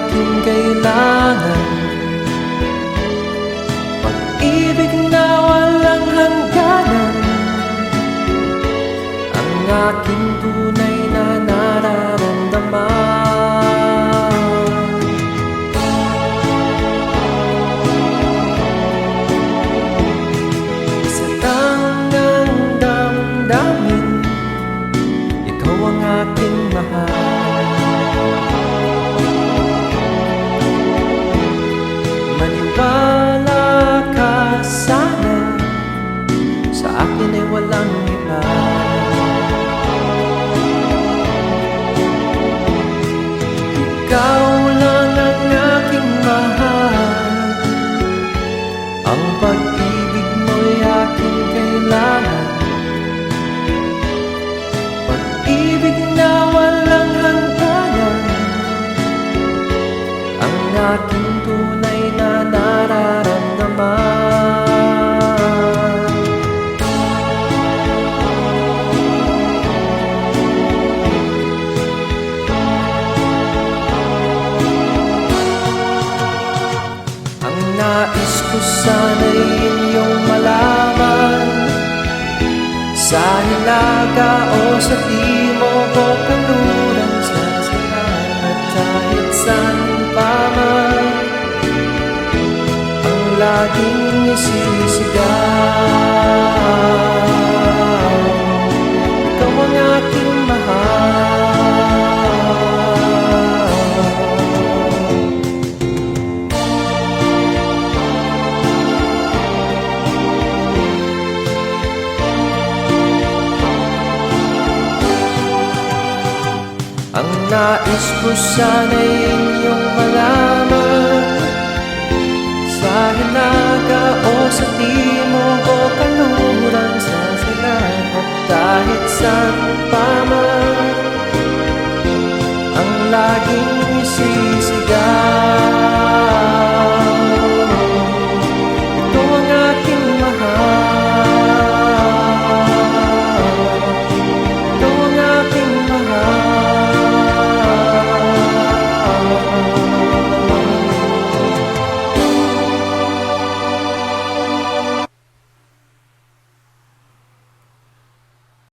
aking kailangan, pag-ibig na walang hangganan, ang aking tunay na nararamdaman. Sa tangang damdamin, ikaw ang aking mahal. Maniwala ka sana, sa akin ay walang iba. Ikaw lang ang aking mahal, ang pag-ibig mo'y aking kailangan, pag-ibig na walang hangganan, ang aking tunay na nararamdaman. Ang nais ko sana'y inyong malaman, sa hilaga o sa timog o kanluran, sa silangan at kahit saan pa man, ang laging isisigaw, ikaw ang aking mahal. Ang nais ko sana'y inyong malaman, sa hilaga o sa timog o kanluran, sa silangan at kahit saan pa man, ang laging isisigaw,